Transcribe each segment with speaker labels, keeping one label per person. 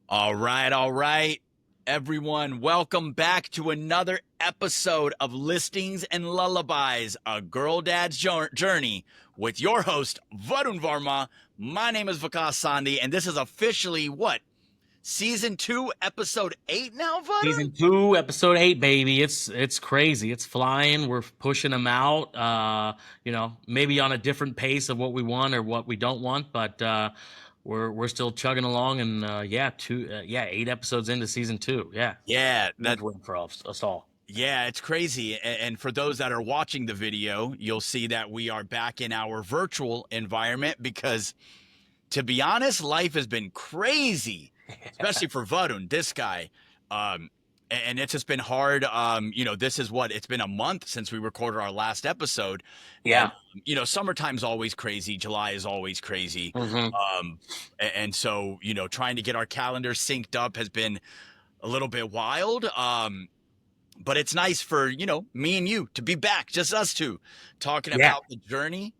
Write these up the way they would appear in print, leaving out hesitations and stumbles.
Speaker 1: All right, everyone. Welcome back to another episode of Listings and Lullabies, a girl dad's journey with your host, Varun Varma. My name is Vikas Sondhi, and this is officially what? Season 2, episode 8 now, Varun?
Speaker 2: Season 2, episode 8, baby. It's crazy. It's flying. We're pushing them out. Maybe on a different pace of what we want or what we don't want, but we're still chugging along. And 8 episodes into season 2. Yeah,
Speaker 1: Yeah,
Speaker 2: huge win for us all.
Speaker 1: yeah, it's crazy. And for those that are watching the video, you'll see that we are back in our virtual environment because, to be honest, life has been crazy, especially for Varun, this guy. Um, and it's just been hard. This is what it's been a month since we recorded our last episode. And,
Speaker 2: Yeah.
Speaker 1: summertime's always crazy. July is always crazy.
Speaker 2: Hmm.
Speaker 1: And so, trying to get our calendars synced up has been a little bit wild. But it's nice for, me and you to be back, just us two, talking
Speaker 2: Yeah.
Speaker 1: about the journey.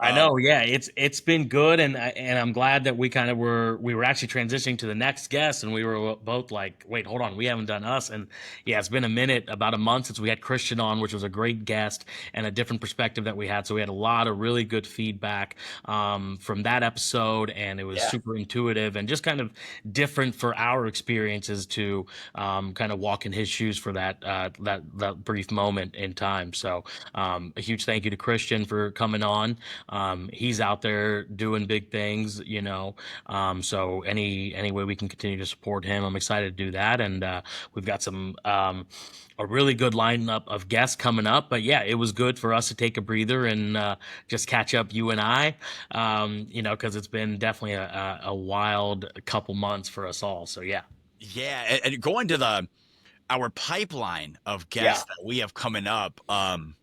Speaker 2: I
Speaker 1: Um,
Speaker 2: know, yeah, it's been good, and I'm glad that we were actually transitioning to the next guest, and we were both like, wait, hold on, we haven't done us, and yeah, it's been a minute, about a month since we had Christian on, which was a great guest and a different perspective that we had. So we had a lot of really good feedback from that episode, and it was
Speaker 1: yeah.
Speaker 2: super intuitive and just kind of different for our experiences to kind of walk in his shoes for that brief moment in time. So a huge thank you to Christian for coming on. He's out there doing big things. So any way we can continue to support him, I'm excited to do that. And we've got some a really good lineup of guests coming up. But yeah, it was good for us to take a breather and just catch up, you and I, because it's been definitely a wild couple months for us all. So yeah.
Speaker 1: Yeah. And going to our pipeline of
Speaker 2: Yeah.
Speaker 1: guests that we have coming up, I'm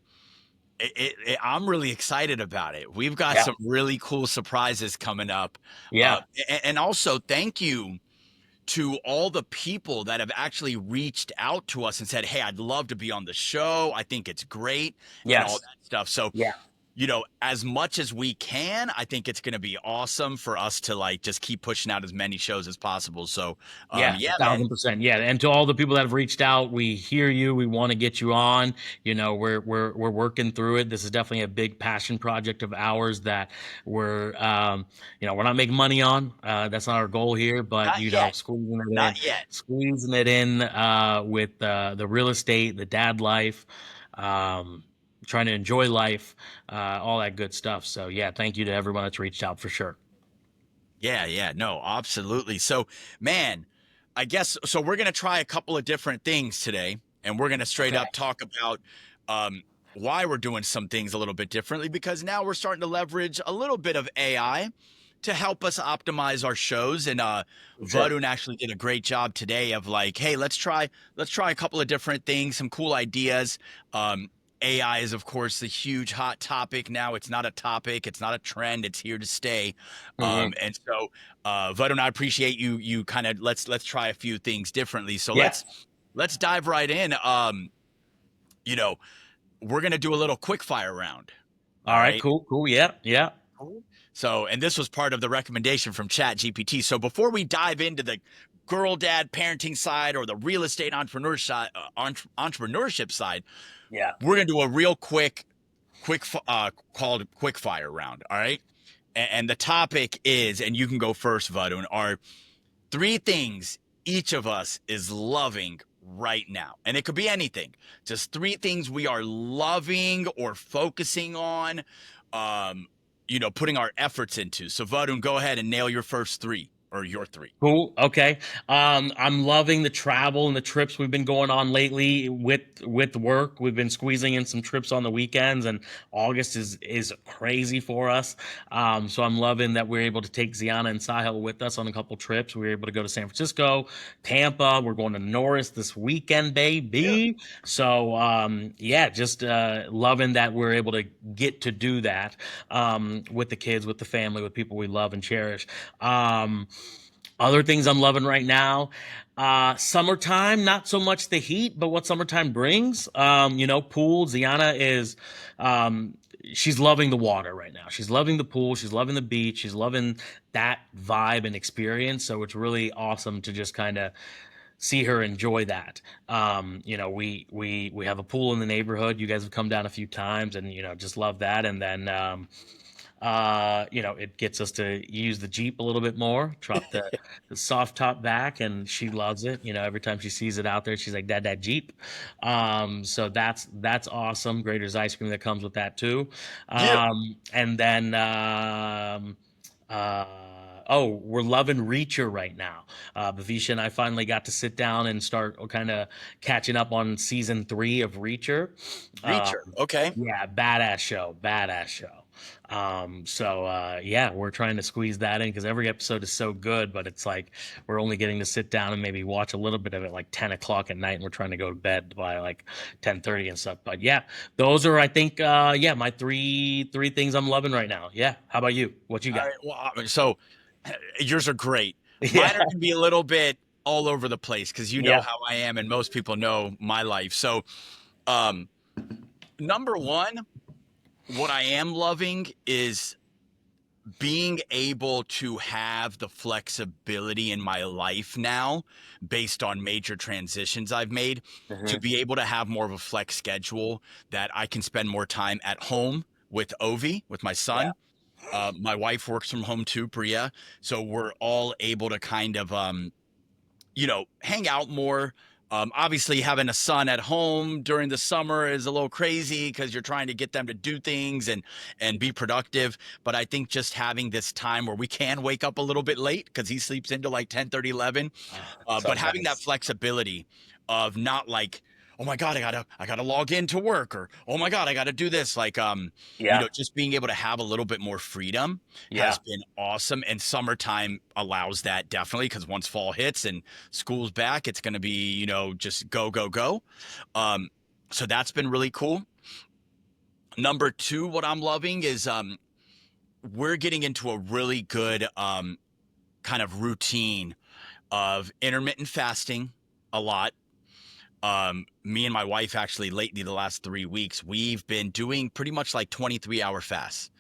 Speaker 1: really excited about it. We've got
Speaker 2: Yeah.
Speaker 1: some really cool surprises coming up.
Speaker 2: Yeah.
Speaker 1: And also, thank you to all the people that have actually reached out to us and said, hey, I'd love to be on the show. I think it's great and all
Speaker 2: Yes.
Speaker 1: that stuff. So,
Speaker 2: Yeah.
Speaker 1: as much as we can, I think it's going to be awesome for us to like just keep pushing out as many shows as possible. So,
Speaker 2: Yeah,
Speaker 1: yeah, man.
Speaker 2: 1,000%. Yeah, and to all the people that have reached out, we hear you. We want to get you on. We're working through it. This is definitely a big passion project of ours that we're not making money on. That's not our goal here, but
Speaker 1: Not yet. Not yet.
Speaker 2: squeezing it in with the real estate, the dad life, um, trying to enjoy life, all that good stuff. So yeah, thank you to everyone that's reached out for sure.
Speaker 1: Yeah, yeah, no, absolutely. So, man, I guess so. We're gonna try a couple of different things today, and we're gonna straight
Speaker 2: Okay.
Speaker 1: up talk about um, why we're doing some things a little bit differently because now we're starting to leverage a little bit of AI to help us optimize our shows. And
Speaker 2: For sure.
Speaker 1: Varun actually did a great job today of like, hey, let's try a couple of different things, some cool ideas. AI is, of course, the huge hot topic now. It's not a topic, it's not a trend. It's here to stay.
Speaker 2: Hmm.
Speaker 1: And so, Varun, I appreciate you. Kind of let's try a few things differently. So
Speaker 2: Yeah.
Speaker 1: let's dive right in. You know, we're gonna do a little quick fire round. All
Speaker 2: All right.
Speaker 1: right.
Speaker 2: Cool. Cool. Yeah. Yeah.
Speaker 1: Cool. So, and this was part of the recommendation from Chat GPT. So before we dive into the girl dad parenting side or the real estate entrepreneurship side,
Speaker 2: Yeah.
Speaker 1: we're gonna do a real called quick fire round. All right. And the topic is, and you can go first, Vadun, are three things each of us is loving right now. And it could be anything. Just three things we are loving or focusing on, putting our efforts into. So Vadun, go ahead and nail your first three or your three.
Speaker 2: Cool. Okay. I'm loving the travel and the trips we've been going on lately with work. We've been squeezing in some trips on the weekends, and August is crazy for us. So I'm loving that we're able to take Ziana and Sahil with us on a couple trips. We were able to go to San Francisco, Tampa. We're going to Norris this weekend,
Speaker 1: Yeah.
Speaker 2: baby. So yeah, just loving that we're able to get to do that with the kids, with the family, with people we love and cherish. Other things I'm loving right now, summertime, not so much the heat, but what summertime brings. Pool. Ziana is, she's loving the water right now. She's loving the pool. She's loving the beach. She's loving that vibe and experience. So it's really awesome to just kind of see her enjoy that. We have a pool in the neighborhood. You guys have come down a few times, and just love that. And then it gets us to use the Jeep a little bit more, drop the soft top back, and she loves it. Every time she sees it out there, she's like, "Dad, that Jeep." So that's awesome. Grater's ice cream that comes with that too.
Speaker 1: Yeah.
Speaker 2: And then uh, oh, we're loving Reacher right now. Bavisha and I finally got to sit down and start kind of catching up on season 3 of Reacher. Uh,
Speaker 1: Reacher. Okay.
Speaker 2: yeah, badass show, badass show. Yeah, we're trying to squeeze that in because every episode is so good, but it's like we're only getting to sit down and maybe watch a little bit of it like 10 o'clock at night, and we're trying to go to bed by like 10:30 and stuff. But yeah, those are, I think, my three things I'm loving right now. Yeah, how about you? What you
Speaker 1: All
Speaker 2: got?
Speaker 1: right. Well, so yours are great.
Speaker 2: Yeah,
Speaker 1: Mine are gonna be a little bit all over the place because you know
Speaker 2: yeah,
Speaker 1: how I am, and most people know my life. So, um, number one, what I am loving is being able to have the flexibility in my life now based on major transitions I've made to
Speaker 2: hmm,
Speaker 1: be able to have more of a flex schedule that I can spend more time at home with Ovi, with my
Speaker 2: yeah,
Speaker 1: son. My wife works from home too, Priya. So we're all able to kind of hang out more. Obviously, having a son at home during the summer is a little crazy because you're trying to get them to do things and be productive. But I think just having this time where we can wake up a little bit late because he sleeps into like 10:30, 11.
Speaker 2: so
Speaker 1: But having that
Speaker 2: nice.
Speaker 1: flexibility of not like, oh my God, I gotta log into work, or oh my God, I gotta do this. Like
Speaker 2: Yeah,
Speaker 1: just being able to have a little bit more freedom has
Speaker 2: yeah,
Speaker 1: been awesome. And summertime allows that definitely because once fall hits and school's back, it's gonna be, just go, go, go. Um, so that's been really cool. Number two, what I'm loving is we're getting into a really good kind of routine of intermittent fasting a lot. Me and my wife actually lately the last 3 weeks we've been doing pretty much like 23-hour fasts.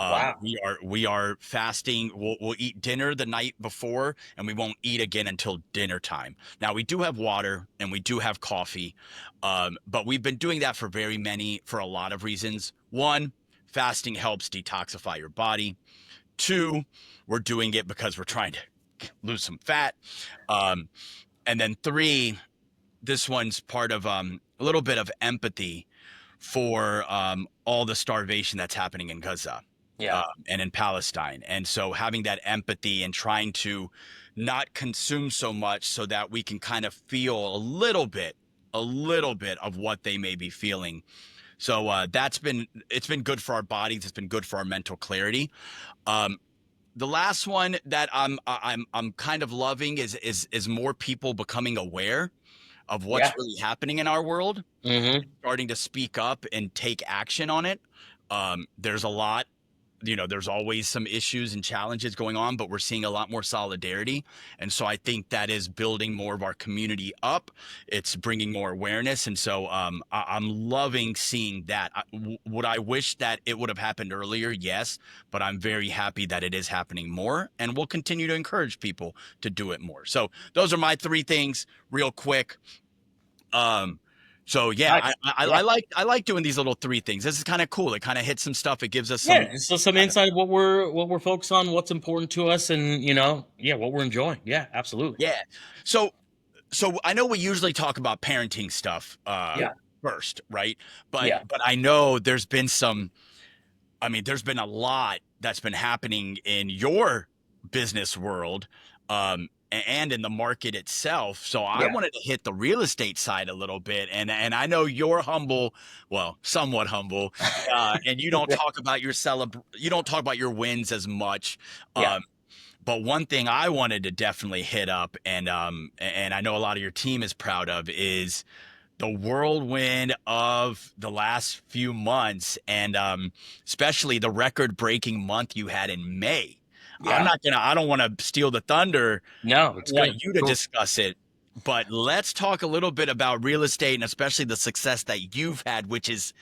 Speaker 2: wow,
Speaker 1: We are fasting. We'll eat dinner the night before, and we won't eat again until dinner time. Now we do have water and we do have coffee, but we've been doing that for a lot of reasons. One, fasting helps detoxify your body. Two, we're doing it because we're trying to lose some fat. Um, and then three, this one's part of a little bit of empathy for all the starvation that's happening in Gaza
Speaker 2: yeah,
Speaker 1: and in Palestine. And so having that empathy and trying to not consume so much so that we can kind of feel a little bit of what they may be feeling. So it's been good for our bodies. It's been good for our mental clarity. Um, the last one that I'm kind of loving is more people becoming aware of
Speaker 2: yeah,
Speaker 1: what's really happening in our world,
Speaker 2: hmm,
Speaker 1: starting to speak up and take action on it. There's a lot, there's always some issues and challenges going on, but we're seeing a lot more solidarity. And so I think that is building more of our community up. It's bringing more awareness. And so I'm loving seeing that. Would I wish that it would have happened earlier? Yes. But I'm very happy that it is happening more. And we'll continue to encourage people to do it more. So those are my three things, real quick. Um, so yeah,
Speaker 2: nice, yeah.
Speaker 1: I like doing these little three things. This is kind of cool. It kind of hits some stuff. It gives us some
Speaker 2: Yeah, so some
Speaker 1: kind of
Speaker 2: insight what we're focused on, what's important to us, and yeah, what we're enjoying. Yeah, absolutely.
Speaker 1: yeah. So I know we usually talk about parenting stuff
Speaker 2: Yeah,
Speaker 1: first, right? But
Speaker 2: yeah,
Speaker 1: I know there's been some. I mean, there's been a lot that's been happening in your business world. And in the market itself. So I
Speaker 2: yeah,
Speaker 1: wanted to hit the real estate side a little bit. And I know you're humble, well, somewhat humble, and you don't
Speaker 2: yeah,
Speaker 1: talk about you don't talk about your wins as much.
Speaker 2: yeah,
Speaker 1: Um, but one thing I wanted to definitely hit up, and I know a lot of your team is proud of, is the whirlwind of the last few months, and especially the record-breaking month you had in May.
Speaker 2: yeah.
Speaker 1: I don't want to steal the thunder.
Speaker 2: No,
Speaker 1: I
Speaker 2: it's
Speaker 1: want
Speaker 2: good.
Speaker 1: you to
Speaker 2: Cool.
Speaker 1: discuss it, but let's talk a little bit about real estate and especially the success that you've had, which is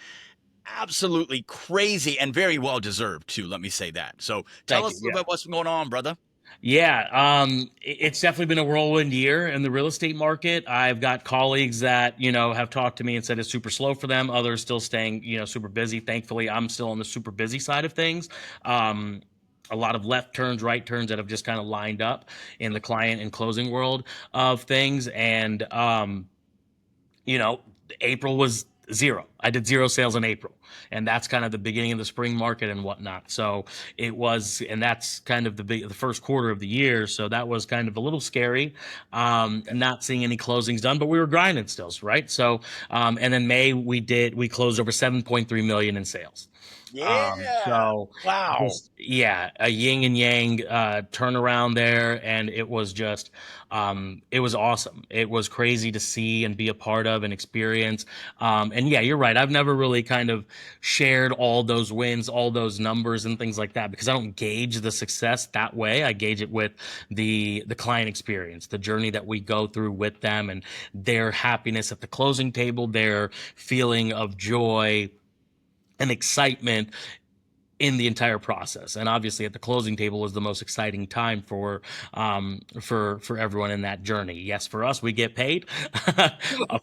Speaker 1: absolutely crazy and very well deserved too. Let me say that. So tell
Speaker 2: Thank
Speaker 1: us
Speaker 2: you.
Speaker 1: a little
Speaker 2: Yeah.
Speaker 1: bit what's going on, brother.
Speaker 2: Yeah, it's definitely been a whirlwind year in the real estate market. I've got colleagues that have talked to me and said it's super slow for them. Others still staying super busy. Thankfully, I'm still on the super busy side of things. Um, a lot of left turns, right turns that have just kind of lined up in the client and closing world of things, and you know, April was zero. I did zero sales in April, and that's kind of the beginning of the spring market and whatnot. So it was, and that's kind of the first quarter of the year. So that was kind of a little scary, not seeing any closings done, but we were grinding still, right? So, and then May we closed over 7.3 million in sales.
Speaker 1: Yeah.
Speaker 2: So
Speaker 1: Wow.
Speaker 2: just yeah, a yin and yang turnaround there, and it was just it was awesome. It was crazy to see and be a part of and experience. And yeah, you're right. I've never really kind of shared all those wins, all those numbers and things like that because I don't gauge the success that way. I gauge it with the client experience, the journey that we go through with them, and their happiness at the closing table, their feeling of joy and excitement in the entire process. And obviously at the closing table is the most exciting time for everyone in that journey. Yes, for us we get paid.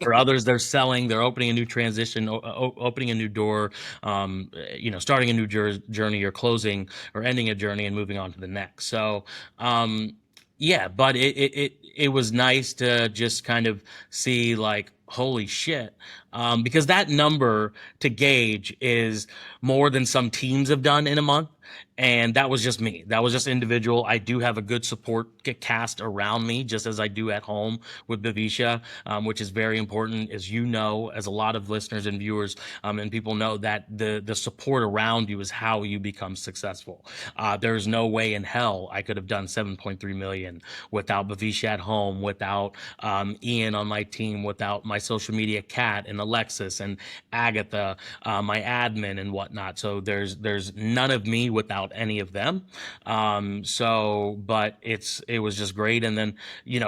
Speaker 2: For others they're selling, they're opening a new transition, opening a new door, starting a new journey, or closing or ending a journey and moving on to the next. So yeah, but it was nice to just kind of see like holy shit, because that number to gauge is more than some teams have done in a month. And that was just me. That was just individual. I do have a good support cast around me, just as I do at home with Bavisha, which is very important, as you know, as a lot of listeners and viewers, and people know that the support around you is how you become successful. There's no way in hell I could have done 7.3 million without Bavisha at home, without Ian on my team, without my social media cat and Alexis and Agatha, my admin and whatnot. So there's none of me without any of them. But it was just great. And then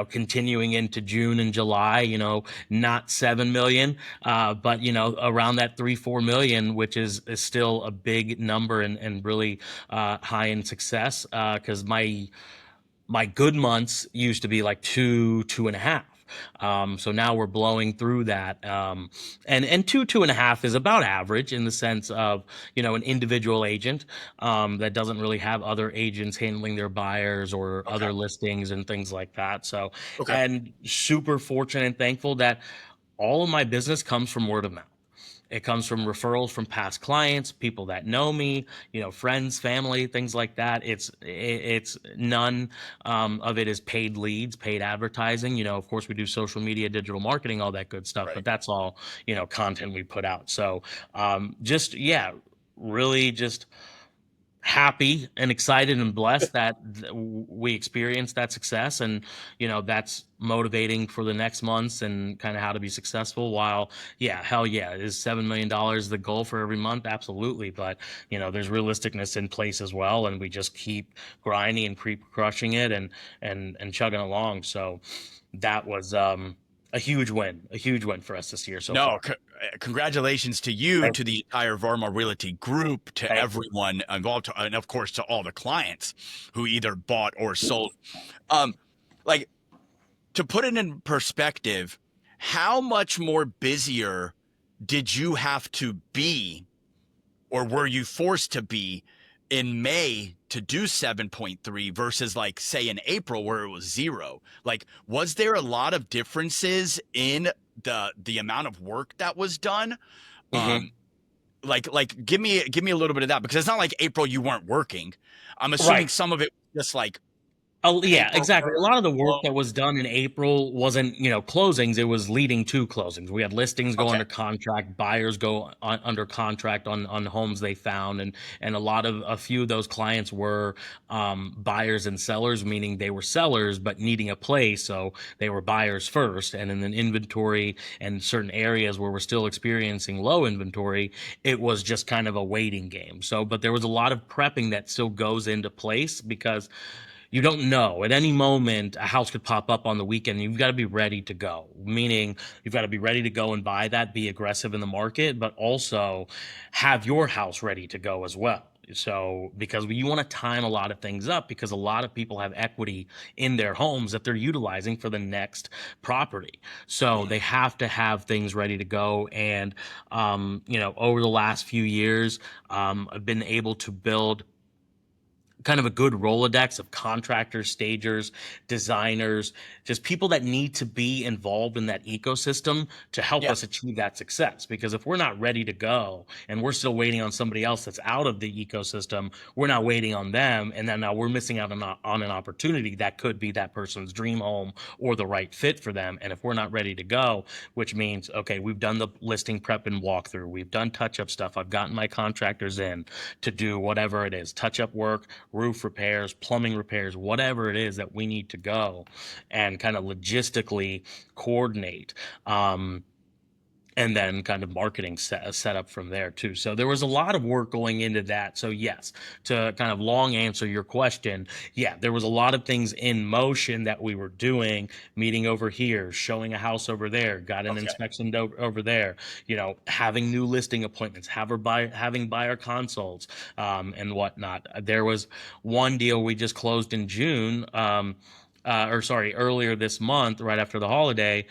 Speaker 2: continuing into June and July, not 7 million, but around that 3-4 million, which is still a big number and really high in success. Because my good months used to be like two and a half. So now we're blowing through that. And two and a half is about average in the sense of, an individual agent that doesn't really have other agents handling their buyers or
Speaker 1: Okay.
Speaker 2: other listings and things like that. So,
Speaker 1: Okay.
Speaker 2: and super fortunate and thankful that all of my business comes from word of mouth. It comes from referrals from past clients, people that know me, friends, family, things like that. It's none of it is paid leads, paid advertising. Of course, we do social media, digital marketing, all that good stuff,
Speaker 1: Right.
Speaker 2: but that's all content we put out. So just yeah, really just happy and excited and blessed that we experienced that success, and that's motivating for the next months and kind of how to be successful. While yeah, hell yeah, is $7 million the goal for every month? Absolutely. But there's realisticness in place as well, and we just keep grinding and keep crushing it and chugging along. So that was a huge win for us this year so
Speaker 1: No,
Speaker 2: far.
Speaker 1: congratulations to you,
Speaker 2: Thank
Speaker 1: to the entire Varma Realty group, to
Speaker 2: thank you.
Speaker 1: everyone involved, and of course to all the clients who either bought or sold. Um, like to put it in perspective, how much more busier did you have to be, or were you forced to be, in May to do 7.3 versus like say in April where it was zero? Like, was there a lot of differences in the amount of work that was done?
Speaker 2: Hmm.
Speaker 1: Um, give me a little bit of that, because it's not like April you weren't working. I'm assuming
Speaker 2: Right.
Speaker 1: some of it was just like
Speaker 2: Oh, yeah, exactly.
Speaker 1: paperwork.
Speaker 2: A lot of the work that was done in April wasn't, closings. It was leading to closings. We had listings go
Speaker 1: Okay.
Speaker 2: under contract, buyers go under contract on homes they found, and a few of those clients were buyers and sellers, meaning they were sellers but needing a place, so they were buyers first. And in an inventory and certain areas where we're still experiencing low inventory, it was just kind of a waiting game. So, but there was a lot of prepping that still goes into place because you don't know. At any moment, a house could pop up on the weekend. And you've got to be ready to go, meaning you've got to be ready to go and buy that, be aggressive in the market, but also have your house ready to go as well. So, because you want to time a lot of things up, because a lot of people have equity in their homes that they're utilizing for the next property. So they have to have things ready to go. And, over the last few years, I've been able to build kind of a good Rolodex of contractors, stagers, designers, just people that need to be involved in that ecosystem to help
Speaker 1: Yeah.
Speaker 2: us achieve that success. Because if we're not ready to go and we're still waiting on somebody else that's out of the ecosystem, we're not waiting on them. And then now we're missing out on an opportunity that could be that person's dream home or the right fit for them. And if we're not ready to go, which means, okay, we've done the listing prep and walkthrough, we've done touch up stuff, I've gotten my contractors in to do whatever it is, touch up work, roof repairs, plumbing repairs, whatever it is that we need to go and kind of logistically coordinate. And then kind of marketing set up from there too. So there was a lot of work going into that. So yes, to kind of long answer your question, yeah, there was a lot of things in motion that we were doing, meeting over here, showing a house over there, got an
Speaker 1: Okay.
Speaker 2: inspection over there, having new listing appointments, having buyer consults, and whatnot. There was one deal we just closed in June. Or sorry, earlier this month, right after the holiday,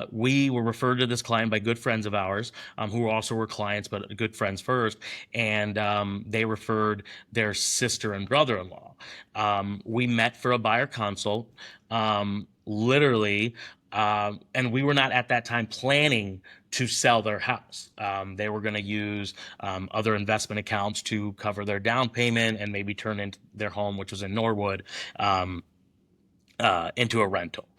Speaker 2: we were referred to this client by good friends of ours, who also were clients, but good friends first. And they referred their sister and brother-in-law. We met for a buyer consult, literally, and we were not at that time planning to sell their house. They were going to use other investment accounts to cover their down payment and maybe turn into their home, which was in Norwood. Into a rental,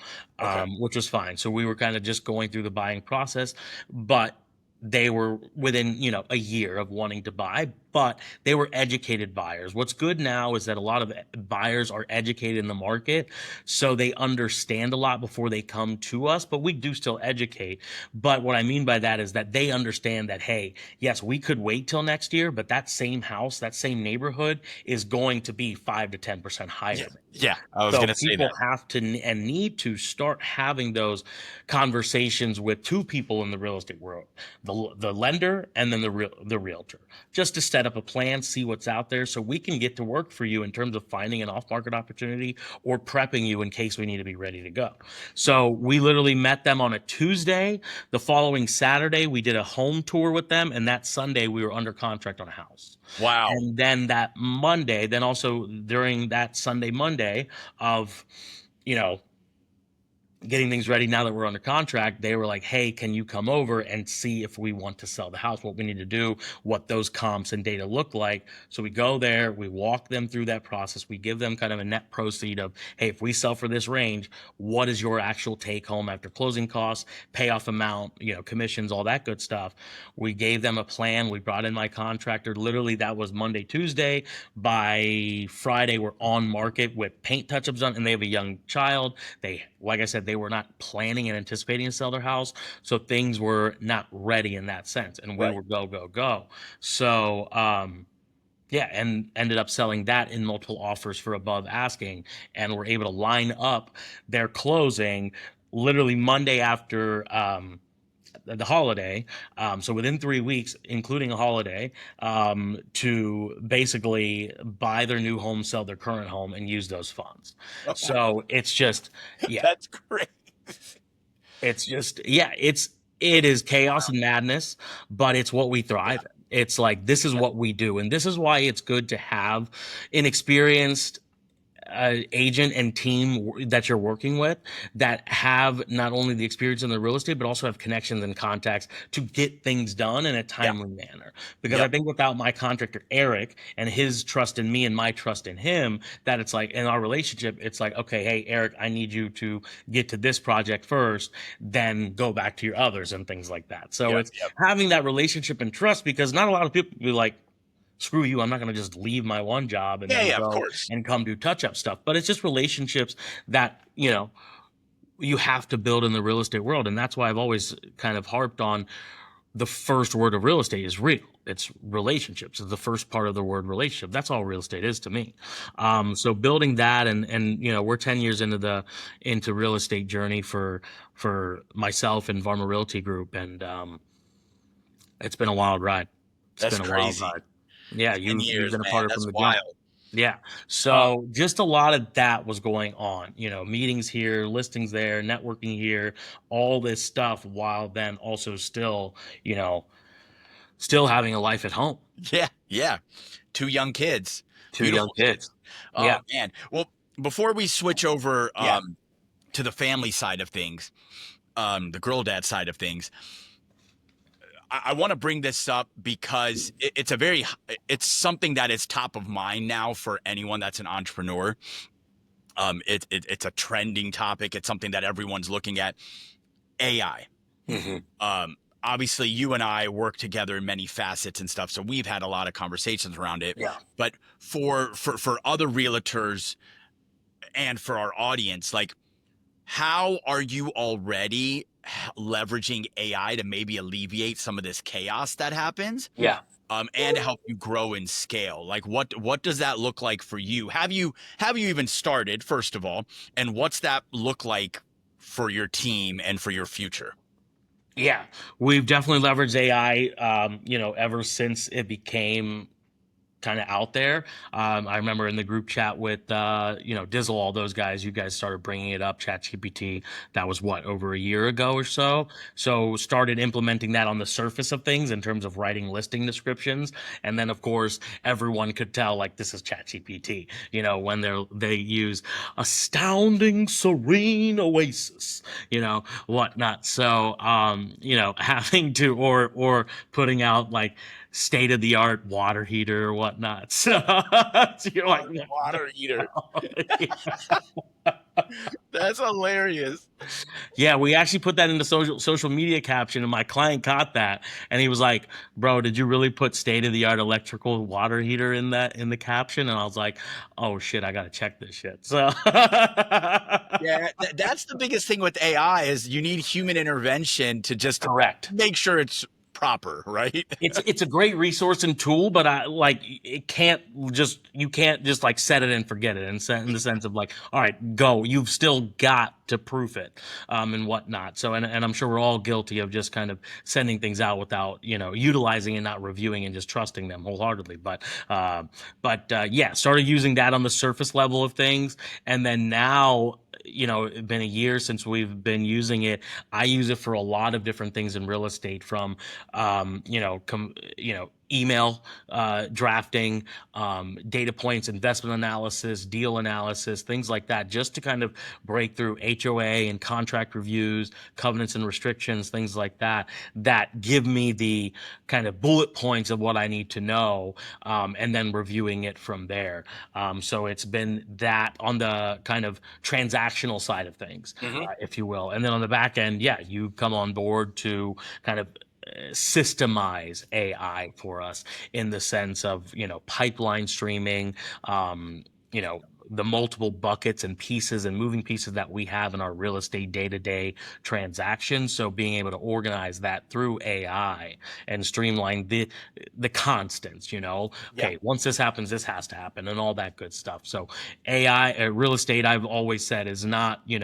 Speaker 1: Okay.
Speaker 2: which was fine. So we were kind of just going through the buying process, but they were within, a year of wanting to buy, but they were educated buyers. What's good now is that a lot of buyers are educated in the market, so they understand a lot before they come to us, but we do still educate. But what I mean by that is that they understand that, hey, yes, we could wait till next year, but that same house, that same neighborhood is going to be 5 to 10%
Speaker 1: Yeah.
Speaker 2: higher.
Speaker 1: Yeah. I was
Speaker 2: So
Speaker 1: gonna say
Speaker 2: people
Speaker 1: that.
Speaker 2: have to and need to start having those conversations with two people in the real estate world, the lender and then the realtor, just to set up a plan, see what's out there, so we can get to work for you in terms of finding an off market opportunity or prepping you in case we need to be ready to go. So we literally met them on a Tuesday. The following Saturday, we did a home tour with them, and that Sunday we were under contract on a house.
Speaker 1: Wow.
Speaker 2: And then that Monday, then also during that Sunday, Monday of, you know, getting things ready now that we're under contract, they were like, hey, can you come over and see if we want to sell the house, what we need to do, what those comps and data look like. So we go there, we walk them through that process, we give them kind of a net proceed of, hey, if we sell for this range, what is your actual take home after closing costs, payoff amount, commissions, all that good stuff. We gave them a plan. We brought in my contractor. Literally, that was Monday, Tuesday. By Friday, we're on market with paint touch-ups done, and they have a young child. They, like I said, they were not planning and anticipating to sell their house, so things were not ready in that sense, and we
Speaker 1: Right.
Speaker 2: were go go go. So yeah, and ended up selling that in multiple offers for above asking, and were able to line up their closing literally Monday after the holiday, so within 3 weeks, including a holiday, to basically buy their new home, sell their current home, and use those funds. So it's just, yeah,
Speaker 1: That's great.
Speaker 2: it's just, yeah, it is chaos and madness, but it's what we
Speaker 1: Yeah.
Speaker 2: thrive in. It's like, this is what we do. And this is why it's good to have an experienced agent and team that you're working with that have not only the experience in the real estate, but also have connections and contacts to get things done in a
Speaker 1: Yeah.
Speaker 2: timely manner. Because I
Speaker 1: Yep.
Speaker 2: think without my contractor, Eric, and his trust in me and my trust in him, that it's like in our relationship, it's like, okay, hey, Eric, I need you to get to this project first, then go back to your others and things like that. So
Speaker 1: Yep.
Speaker 2: it's
Speaker 1: Yep.
Speaker 2: having that relationship and trust, because not a lot of people be like, screw you, I'm not going to just leave my one job and
Speaker 1: Yeah.
Speaker 2: then
Speaker 1: Yeah. Of
Speaker 2: go
Speaker 1: course.
Speaker 2: and come do touch up stuff. But it's just relationships that, you have to build in the real estate world. And that's why I've always kind of harped on the first word of real estate is real. It's relationships. It's the first part of the word relationship. That's all real estate is to me. So building that, and we're 10 years into real estate journey for myself and Varma Realty Group, and it's been a wild ride. It's
Speaker 1: That's
Speaker 2: been a wild
Speaker 1: crazy.
Speaker 2: ride. Yeah,
Speaker 1: 10
Speaker 2: you've
Speaker 1: years,
Speaker 2: been a
Speaker 1: man.
Speaker 2: part of it from
Speaker 1: That's
Speaker 2: the jump.
Speaker 1: wild.
Speaker 2: Yeah.
Speaker 1: Um,
Speaker 2: So just a lot of that was going on, meetings here, listings there, networking here, all this stuff, while then also you know, still having a life at home.
Speaker 1: yeah, yeah. Two young kids,
Speaker 2: Two young
Speaker 1: beautiful kids.
Speaker 2: kids.
Speaker 1: Oh
Speaker 2: Yeah.
Speaker 1: man. Well, before we switch over
Speaker 2: Yeah.
Speaker 1: to the family side of things, the girl dad side of things, I want to bring this up because it's something that is top of mind now for anyone that's an entrepreneur. It's a trending topic. It's something that everyone's looking at. AI.
Speaker 2: Hmm.
Speaker 1: Obviously, you and I work together in many facets and stuff, so we've had a lot of conversations around it.
Speaker 2: Yeah.
Speaker 1: But for other realtors and for our audience, like, how are you already leveraging AI to maybe alleviate some of this chaos that happens,
Speaker 2: Yeah.
Speaker 1: and help you grow and scale? Like, what does that look like for you? Have you even started, first of all, and what's that look like for your team and for your future?
Speaker 2: Yeah. We've definitely leveraged AI, ever since it became kind of out there. I remember in the group chat with, Dizzle, all those guys, you guys started bringing it up, ChatGPT. That was what, over a year ago or so? So started implementing that on the surface of things in terms of writing listing descriptions. And then, of course, everyone could tell, like, this is ChatGPT, when they use astounding, serene oasis, whatnot. So, having to, or putting out like, state of the art water heater or whatnot. So you're like, what the
Speaker 1: Water heater.
Speaker 2: hell?
Speaker 1: That's hilarious.
Speaker 2: Yeah, we actually put that in the social media caption, and my client caught that, and he was like, "Bro, did you really put state of the art electrical water heater in the caption?" And I was like, "Oh shit, I gotta check this shit." So
Speaker 1: Yeah, that's the biggest thing with AI is you need human intervention to just
Speaker 2: correct.
Speaker 1: make sure it's proper, right?
Speaker 2: It's a great resource and tool, but you can't just like set it and forget it, in the sense of like, all right, go. You've still got to proof it, and whatnot. So, and I'm sure we're all guilty of just kind of sending things out without utilizing and not reviewing and just trusting them wholeheartedly. Yeah, started using that on the surface level of things, and then now, it's been a year since we've been using it. I use it for a lot of different things in real estate, from email drafting, data points, investment analysis, deal analysis, things like that, just to kind of break through HOA and contract reviews, covenants and restrictions, things like that, that give me the kind of bullet points of what I need to know, and then reviewing it from there. So it's been that on the kind of transactional side of things,
Speaker 1: Hmm.
Speaker 2: if you will. And then on the back end, yeah, you come on board to kind of systemize AI for us, in the sense of, pipeline streaming, um, you know, the multiple buckets and pieces and moving pieces that we have in our real estate day-to-day transactions. So being able to organize that through AI and streamline the constants,
Speaker 1: Yeah.
Speaker 2: okay, once this happens, this has to happen, and all that good stuff. So AI, real estate, I've always said, is not, it's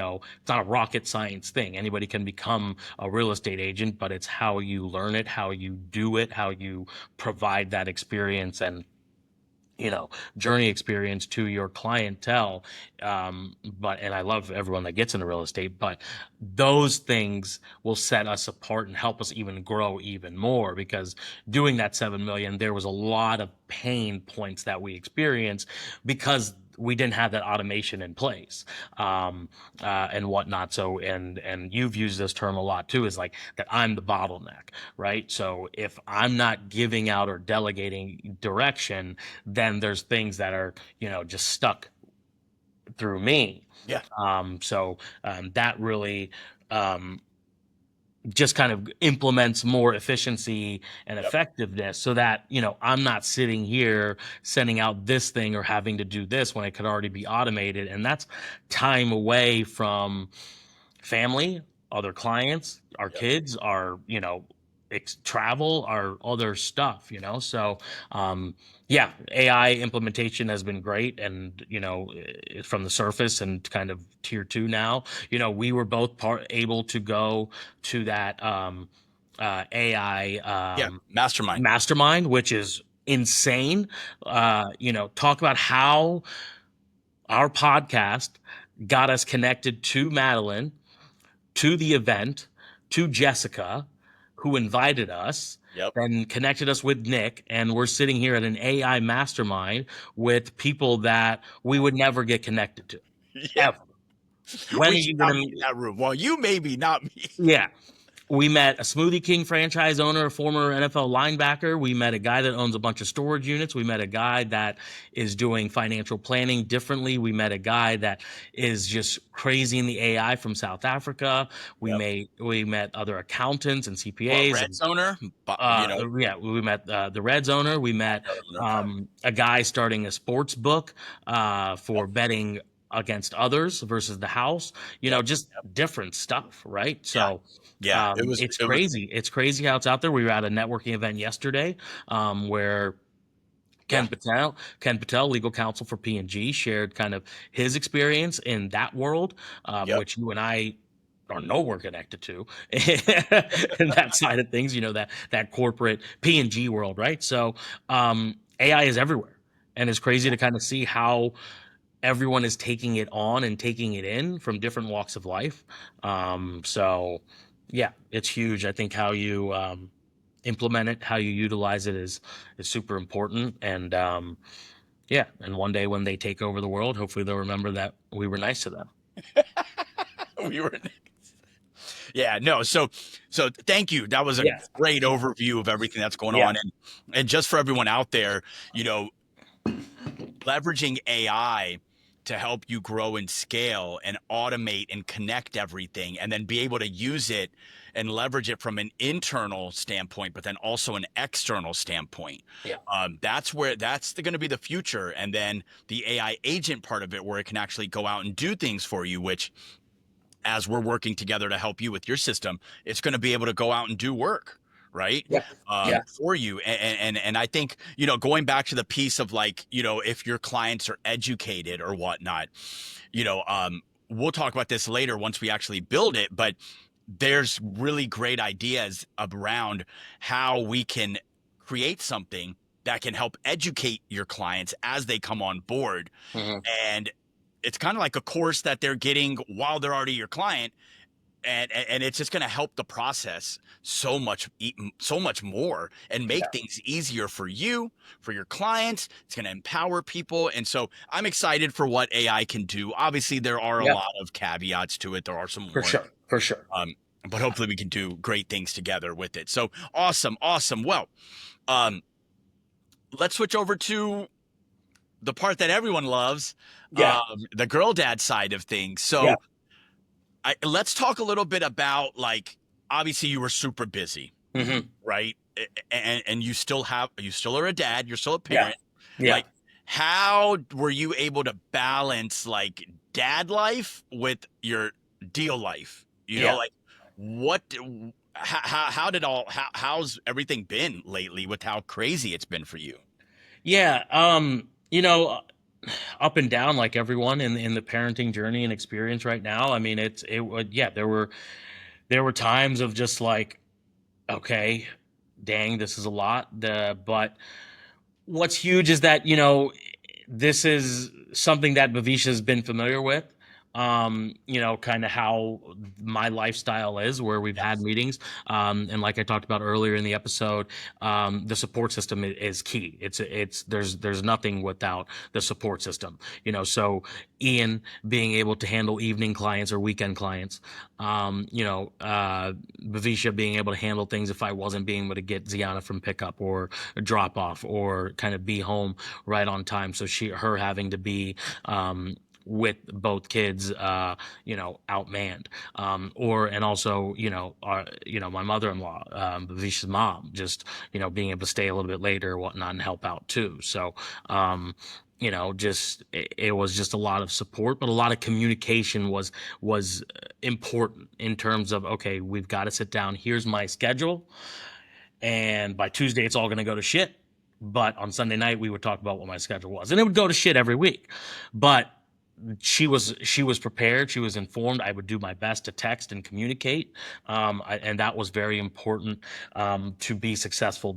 Speaker 2: not a rocket science thing. Anybody can become a real estate agent, but it's how you learn it, how you do it, how you provide that experience and journey experience to your clientele. And I love everyone that gets into real estate, but those things will set us apart and help us even grow even more, because doing that 7 million, there was a lot of pain points that we experienced because we didn't have that automation in place, and whatnot. So, and you've used this term a lot too, is like that I'm the bottleneck, right? So if I'm not giving out or delegating direction, then there's things that are, just stuck through me.
Speaker 1: Yeah.
Speaker 2: That really, um, just kind of implements more efficiency and
Speaker 1: Yep.
Speaker 2: effectiveness, so that, I'm not sitting here sending out this thing or having to do this when it could already be automated. And that's time away from family, other clients, our
Speaker 1: Yep.
Speaker 2: kids, our, travel, our other stuff, so yeah, AI implementation has been great, and from the surface and kind of tier two now, we were both able to go to that AI
Speaker 1: Yeah, mastermind.
Speaker 2: mastermind, which is insane. Talk about how our podcast got us connected to Madeline, to the event, to Jessica, who invited us,
Speaker 1: Yep.
Speaker 2: then connected us with Nick, and we're sitting here at an AI mastermind with people that we would never get connected to,
Speaker 1: Yeah,
Speaker 2: ever. When
Speaker 1: we
Speaker 2: are
Speaker 1: should
Speaker 2: you
Speaker 1: not
Speaker 2: gonna?
Speaker 1: be in that room. Well, you maybe, not me.
Speaker 2: Yeah. We met a Smoothie King franchise owner, a former NFL linebacker. We met a guy that owns a bunch of storage units. We met a guy that is doing financial planning differently. We met a guy that is just crazy in the AI from South Africa.
Speaker 1: Yep.
Speaker 2: We met other accountants and
Speaker 1: Well,
Speaker 2: CPAs, and
Speaker 1: Reds owner, but you know,
Speaker 2: yeah, we met the Reds owner. We met
Speaker 1: owner.
Speaker 2: a guy starting a sports book for
Speaker 1: Yep.
Speaker 2: betting against others versus the house.
Speaker 1: Yep.
Speaker 2: Just different stuff, right?
Speaker 1: Yeah.
Speaker 2: So
Speaker 1: Yeah.
Speaker 2: it's
Speaker 1: It was.
Speaker 2: crazy. It's crazy how it's out there. We were at a networking event yesterday where
Speaker 1: Yeah.
Speaker 2: Ken Patel, legal counsel for P&G, shared kind of his experience in that world,
Speaker 1: Yep.
Speaker 2: which you and I are nowhere connected to, and that side of things. That corporate P&G world, right? So AI is everywhere, and it's crazy to kind of see how everyone is taking it on and taking it in from different walks of life. So yeah, it's huge. I think how you implement it, how you utilize it is super important. And yeah, and one day when they take over the world, hopefully they'll remember that we were nice to them.
Speaker 1: We were. Yeah. No. So thank you. That was a
Speaker 2: Yeah,
Speaker 1: great overview of everything that's going
Speaker 2: yeah,
Speaker 1: on, and just for everyone out there, you know, leveraging AI to help you grow and scale and automate and connect everything, and then be able to use it and leverage it from an internal standpoint, but then also an external standpoint.
Speaker 2: yeah,
Speaker 1: That's going to be the future. And then the AI agent part of it, where it can actually go out and do things for you, which, as we're working together to help you with your system, it's going to be able to go out and do work, right?
Speaker 2: yeah, yeah,
Speaker 1: For you. And I think, going back to the piece of, like, if your clients are educated or whatnot, we'll talk about this later once we actually build it, but there's really great ideas around how we can create something that can help educate your clients as they come on board.
Speaker 2: mhm,
Speaker 1: And it's kind of like a course that they're getting while they're already your client, and it's just going to help the process so much more, and make
Speaker 2: yeah,
Speaker 1: things easier for you, for your clients. It's going to empower people, and so I'm excited for what AI can do. Obviously, there are a
Speaker 2: yeah,
Speaker 1: lot of caveats to it. There are some
Speaker 2: for
Speaker 1: warnings,
Speaker 2: sure, for sure.
Speaker 1: um, but hopefully we can do great things together with it. So awesome, awesome. Well, um, let's switch over to the part that everyone loves,
Speaker 2: Yeah,
Speaker 1: the girl dad side of things.
Speaker 2: yeah,
Speaker 1: So let's talk a little bit about, like, obviously you were super busy,
Speaker 2: hmm,
Speaker 1: right? And you still are a dad, you're still a
Speaker 2: yeah,
Speaker 1: parent.
Speaker 2: yeah,
Speaker 1: Like, how were you able to balance, like, dad life with your deal life?
Speaker 2: yeah.
Speaker 1: Like, what how did how's everything been lately with how crazy it's been for you?
Speaker 2: Yeah, up and down like everyone in the parenting journey and experience right now. I mean, it would yeah, there were times of just like, okay, dang, this is a lot. But what's huge is that, this is something that Bavisha has been familiar with. Kind of how my lifestyle is, where we've had
Speaker 1: Yes.
Speaker 2: meetings. And like I talked about earlier in the episode, the support system is key. There's nothing without the support system. So Ian being able to handle evening clients or weekend clients, Bavisha being able to handle things if I wasn't being able to get Ziana from pickup or drop off, or kind of be home right on time. So her having to be with both kids, outmanned, and also, my mother-in-law, Visha's mom, just, being able to stay a little bit later or whatnot and help out too. So, just it was just a lot of support, but a lot of communication was important in terms of, okay, we've got to sit down. Here's my schedule. and by Tuesday it's all going to go to shit. But on Sunday night we would talk about what my schedule was, and it would go to shit every week. But she was prepared, she was informed. I would do my best to text and communicate, and that was very important, to be successful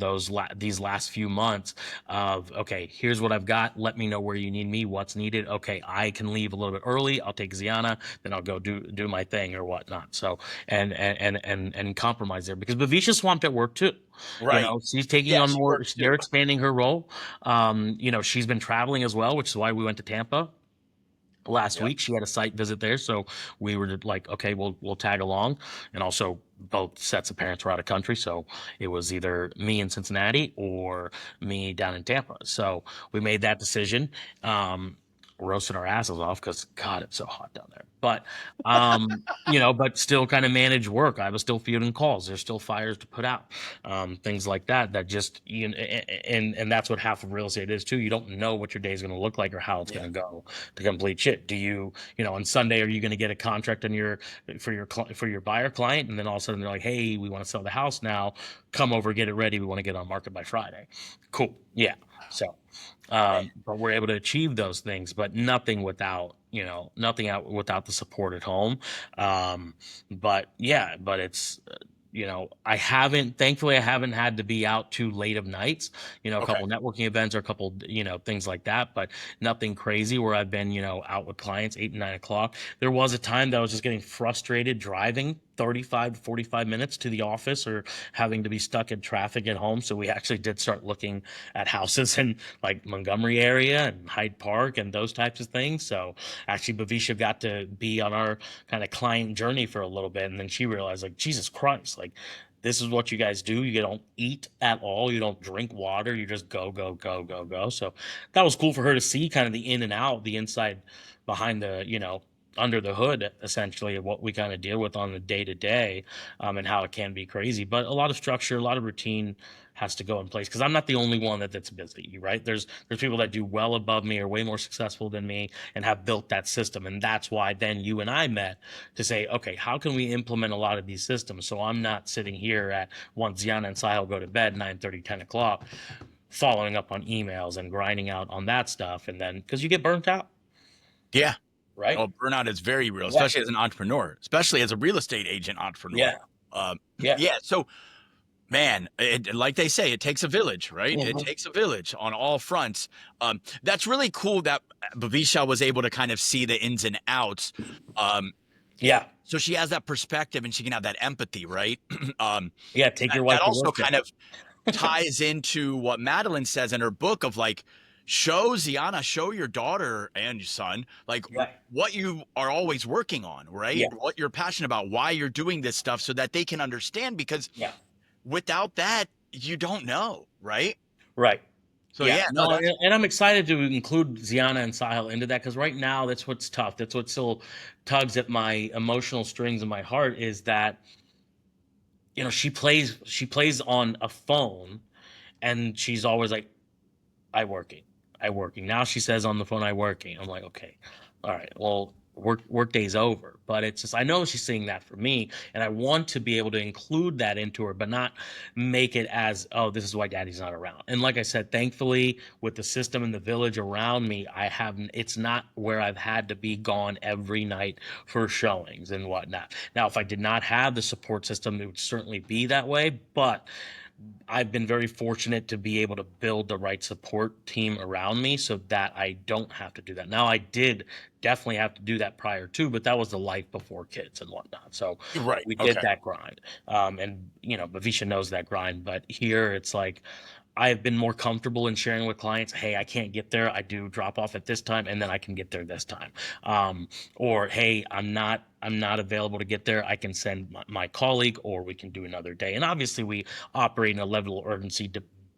Speaker 2: these last few months of, okay, here's what I've got, let me know where you need me, what's needed. Okay, I can leave a little bit early, I'll take Ziana, then I'll go do my thing or whatnot. So and compromise there, because Bavisha's swamped at work too.
Speaker 1: Right.
Speaker 2: She's taking
Speaker 1: Yeah,
Speaker 2: on
Speaker 1: she
Speaker 2: more,
Speaker 1: works too.
Speaker 2: they're expanding her role. She's been traveling as well, which is why we went to Tampa last
Speaker 1: Yep.
Speaker 2: week. She had a site visit there, so we were like, okay, we'll tag along. And also both sets of parents were out of country, so it was either me in Cincinnati or me down in Tampa. So we made that decision. Roasting our asses off because God, it's so hot down there. But but still kind of manage work. I was still fielding calls. There's still fires to put out, things like that. That just and that's what half of real estate is too. You don't know what your day is going to look like or how it's going
Speaker 1: Yeah.
Speaker 2: to go to complete shit. Do you, on Sunday, are you going to get a contract on for your buyer client, and then all of a sudden they're like, hey, we want to sell the house now. Come over, get it ready. We want to get on market by Friday. Cool. Yeah. So,
Speaker 1: Man.
Speaker 2: but we're able to achieve those things, but nothing without the support at home. But yeah, but it's, thankfully, I haven't had to be out too late of nights, a
Speaker 1: Okay.
Speaker 2: couple networking events or a couple, things like that, but nothing crazy where I've been, out with clients 8 and 9 o'clock. There was a time that I was just getting frustrated driving 35 to 45 minutes to the office or having to be stuck in traffic at home. So we actually did start looking at houses in like Montgomery area and Hyde Park and those types of things. So actually Bavisha got to be on our kind of client journey for a little bit. And then she realized, like, Jesus Christ, like, this is what you guys do. You don't eat at all. You don't drink water. You just go, go, go, go, go. So that was cool for her to see kind of the in and out, the inside behind under the hood, essentially, of what we kind of deal with on the day to day, and how it can be crazy. But a lot of structure, a lot of routine has to go in place, because I'm not the only one that's busy, right? There's people that do well above me or way more successful than me and have built that system. And that's why then you and I met to say, okay, how can we implement a lot of these systems so I'm not sitting here at once Ziana and Sahil go to bed 9:30, 10 o'clock, following up on emails and grinding out on that stuff. And then because you get burnt out,
Speaker 1: Yeah.
Speaker 2: right?
Speaker 1: Oh, burnout is very real,
Speaker 2: Yeah.
Speaker 1: especially as an entrepreneur, especially as a real estate agent entrepreneur.
Speaker 2: Yeah. Yeah.
Speaker 1: Yeah. So, man, like they say, it takes a village, right? It
Speaker 2: Mhm.
Speaker 1: takes a village on all fronts. That's really cool that Bavisha was able to kind of see the ins and outs. Um,
Speaker 2: Yeah.
Speaker 1: so she has that perspective and she can have that empathy, right? um,
Speaker 2: Yeah. Take
Speaker 1: that,
Speaker 2: your
Speaker 1: that
Speaker 2: wife to
Speaker 1: also
Speaker 2: work day.
Speaker 1: kind of ties into what Madeline says in her book of like, show Ziana, show your daughter and your son, like
Speaker 2: Yeah.
Speaker 1: what you are always working on, right?
Speaker 2: Yeah.
Speaker 1: What you're passionate about, why you're doing this stuff so that they can understand. Because
Speaker 2: Yeah.
Speaker 1: without that, you don't know, right?
Speaker 2: Right.
Speaker 1: So
Speaker 2: Yeah.
Speaker 1: yeah, no,
Speaker 2: No,
Speaker 1: that's
Speaker 2: and I'm excited to include Ziana and Sahil into that, because right now that's what's tough. That's what still tugs at my emotional strings in my heart, is that she plays on a phone, and she's always like, I working, I working. Now she says on the phone, I working. I'm like, okay, all right, well, work day's over. But it's just, I know she's seeing that for me, and I want to be able to include that into her, but not make it as, oh, this is why daddy's not around. And like I said, thankfully, with the system and the village around me, it's not where I've had to be gone every night for showings and whatnot. Now, if I did not have the support system, it would certainly be that way. But I've been very fortunate to be able to build the right support team around me so that I don't have to do that. Now, I did definitely have to do that prior to, but that was the life before kids and whatnot. So
Speaker 1: right.
Speaker 2: we did
Speaker 1: Okay.
Speaker 2: that grind. And, Bavisha knows that grind. But here it's like, I've been more comfortable in sharing with clients, hey, I can't get there. I do drop off at this time, and then I can get there this time. Or hey, I'm not available to get there. I can send my colleague, or we can do another day. And obviously we operate in a level of urgency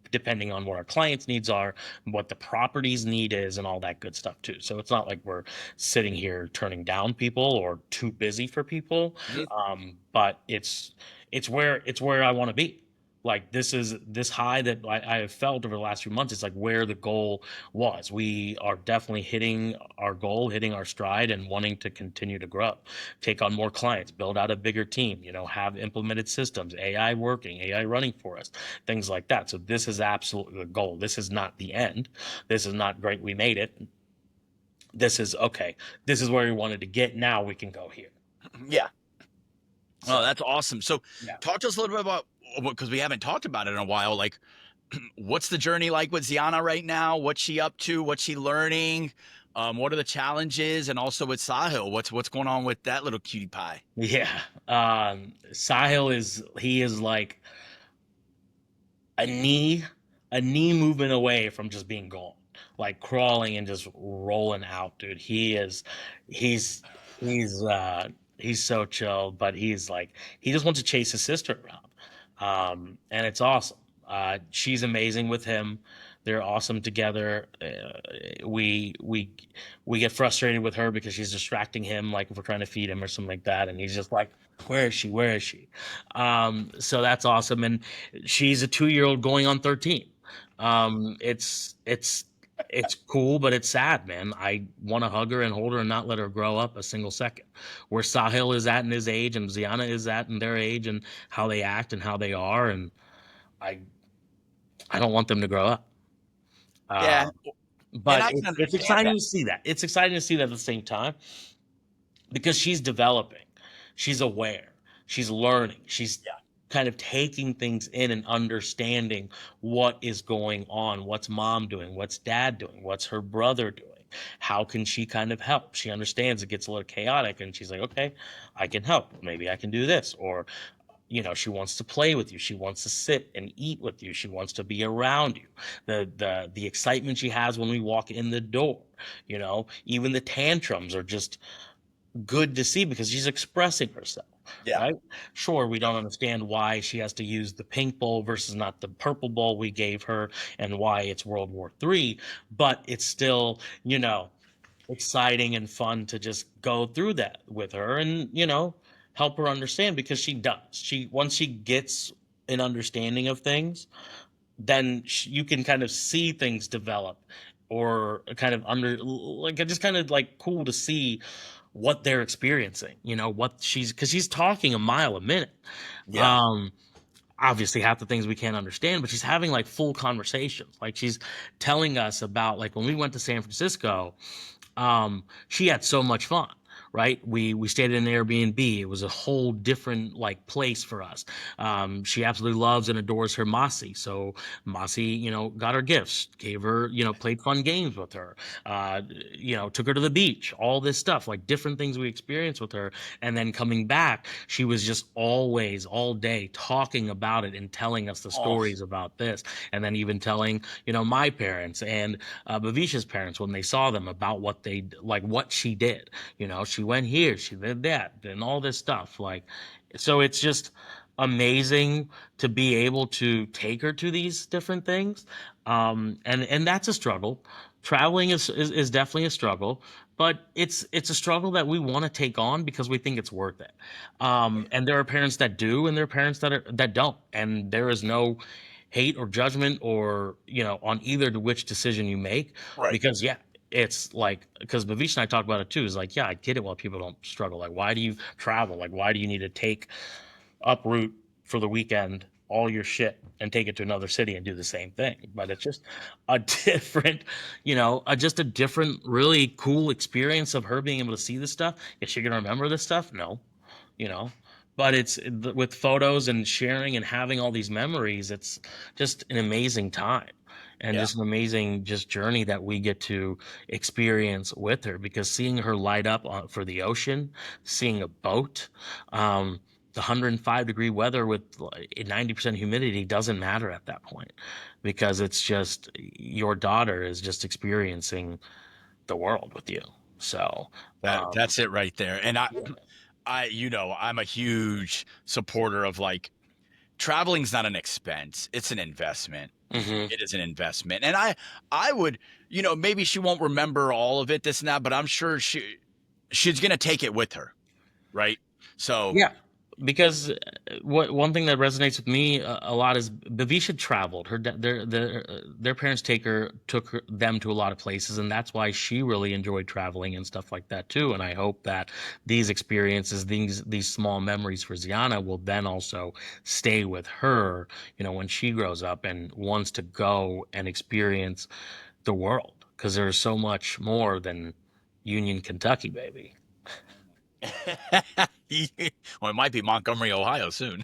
Speaker 2: depending on what our clients' needs are, what the property's need is, and all that good stuff too. So it's not like we're sitting here turning down people or too busy for people.
Speaker 1: Mhm.
Speaker 2: But it's where I want to be. Like this high that I have felt over the last few months. It's like where the goal was. We are definitely hitting our goal, hitting our stride, and wanting to continue to grow, take on more clients, build out a bigger team. Have implemented systems, AI working, AI running for us, things like that. So this is absolutely the goal. This is not the end. This is not great. We made it. This is okay. This is where we wanted to get. Now we can go here.
Speaker 1: Yeah. Oh,
Speaker 2: So
Speaker 1: that's awesome. So,
Speaker 2: yeah.
Speaker 1: talk to us a little bit about, because we haven't talked about it in a while. Like, what's the journey like with Ziana right now? What's she up to? What's she learning? What are the challenges? And also with Sahil, what's going on with that little cutie pie?
Speaker 2: Yeah. Sahil is like a knee a knee movement away from just being gone, like crawling and just rolling out, dude. He's he's he's so chill, but he's like he just wants to chase his sister around. And it's awesome. She's amazing with him. They're awesome together. We get frustrated with her because she's distracting him, like if we're trying to feed him or something like that, and he's just like, "Where is she? Where is she?" So that's awesome. And she's a 2-year old going on 13. It's cool, but it's sad, man. I want to hug her and hold her and not let her grow up a single second. Where Sahil is at in his age and Ziana is at in their age and how they act and how they are, and I I don't want them to grow up.
Speaker 1: Yeah,
Speaker 2: Uh,
Speaker 1: and
Speaker 2: but
Speaker 1: I can
Speaker 2: it's
Speaker 1: understand
Speaker 2: exciting
Speaker 1: that.
Speaker 2: to see that. It's exciting to see that at the same time because she's developing, she's aware, she's learning, she's
Speaker 1: Yeah,
Speaker 2: kind of taking things in and understanding what is going on, what's mom doing, what's dad doing, what's her brother doing, how can she kind of help. She understands it gets a little chaotic and she's like, okay, I can help, maybe I can do this. Or she wants to play with you, she wants to sit and eat with you, she wants to be around you. The excitement she has when we walk in the door, even the tantrums are just good to see because she's expressing herself,
Speaker 1: yeah.
Speaker 2: right? Sure, we don't understand why she has to use the pink bowl versus not the purple bowl we gave her and why it's World War III, but it's still, exciting and fun to just go through that with her and, help her understand because she does. She once she gets an understanding of things, then you can kind of see things develop or kind of like it's just kind of like cool to see what they're experiencing, what because she's talking a mile a minute.
Speaker 1: Yeah.
Speaker 2: Um, Obviously half the things we can't understand, but she's having like full conversations. Like she's telling us about like when we went to San Francisco, she had so much fun, right? We stayed in an Airbnb. It was a whole different like place for us. She absolutely loves and adores her Masi. So Masi, got her gifts, gave her, played fun games with her, uh, took her to the beach, all this stuff, like different things we experienced with her. And then coming back, she was just always all day talking about it and telling us the
Speaker 1: Oh,
Speaker 2: stories about this. And then even telling, my parents and Bavisha's parents when they saw them about what they like, what she did. She went here, she did that, and all this stuff. Like, so it's just amazing to be able to take her to these different things. And that's a struggle. Traveling is definitely a struggle, but it's a struggle that we want to take on because we think it's worth it. And there are parents that do, and there are parents that don't, and there is no hate or judgment or on either to which decision you make
Speaker 1: right.
Speaker 2: because yeah, it's like because Bavish and I talk about it too, is like, yeah, I get it why people don't struggle, like why do you travel, like why do you need to take uproot for the weekend all your shit and take it to another city and do the same thing. But it's just a different, just a different really cool experience of her being able to see this stuff. Is she gonna remember this stuff? No, you know but it's with photos and sharing and having all these memories, it's just an amazing time and
Speaker 1: Yeah.
Speaker 2: just an amazing just journey that we get to experience with her because seeing her light up for the ocean, seeing a boat, um, the 105-degree weather with like 90% humidity doesn't matter at that point because it's just your daughter is just experiencing the world with you. So
Speaker 1: That's it right there. And
Speaker 2: yeah.
Speaker 1: I'm a huge supporter of like traveling's not an expense; it's an investment.
Speaker 2: Hmm.
Speaker 1: It is an investment, and I would, maybe she won't remember all of it, this and that, but I'm sure she's gonna take it with her, right? So
Speaker 2: Yeah. because what one thing that resonates with me a lot is Bavisha traveled. Their parents them to a lot of places, and that's why she really enjoyed traveling and stuff like that too. And I hope that these experiences, these small memories for Ziana will then also stay with her, when she grows up and wants to go and experience the world, because there's so much more than Union, Kentucky, baby.
Speaker 1: Well, it might be Montgomery, Ohio soon.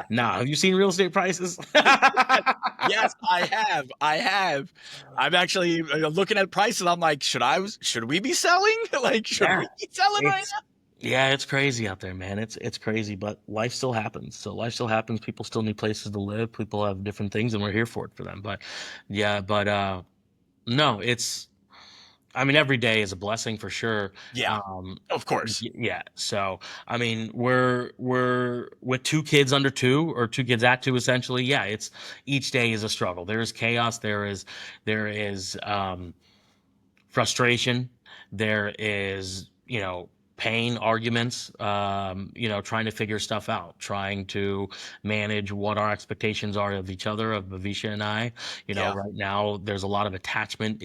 Speaker 2: Nah, have you seen real estate prices?
Speaker 1: Yes, yes, I have. I have. I'm actually looking at prices. I'm like, should we be selling? Like, should
Speaker 2: Yeah,
Speaker 1: we be selling right
Speaker 2: it's yeah, it's crazy out there, man. It's crazy, but life still happens. So life still happens. People still need places to live. People have different things, and we're here for it for them. But yeah, but no, it's. I mean, every day is a blessing for sure.
Speaker 1: Yeah,
Speaker 2: Um,
Speaker 1: of course.
Speaker 2: yeah. So I mean, we're with two kids under two or two kids at two essentially. Yeah, it's each day is a struggle. There is chaos. There is frustration. There is, pain, arguments, trying to figure stuff out, trying to manage what our expectations are of each other, of Bavisha and I.
Speaker 1: Yeah,
Speaker 2: Right now there's a lot of attachment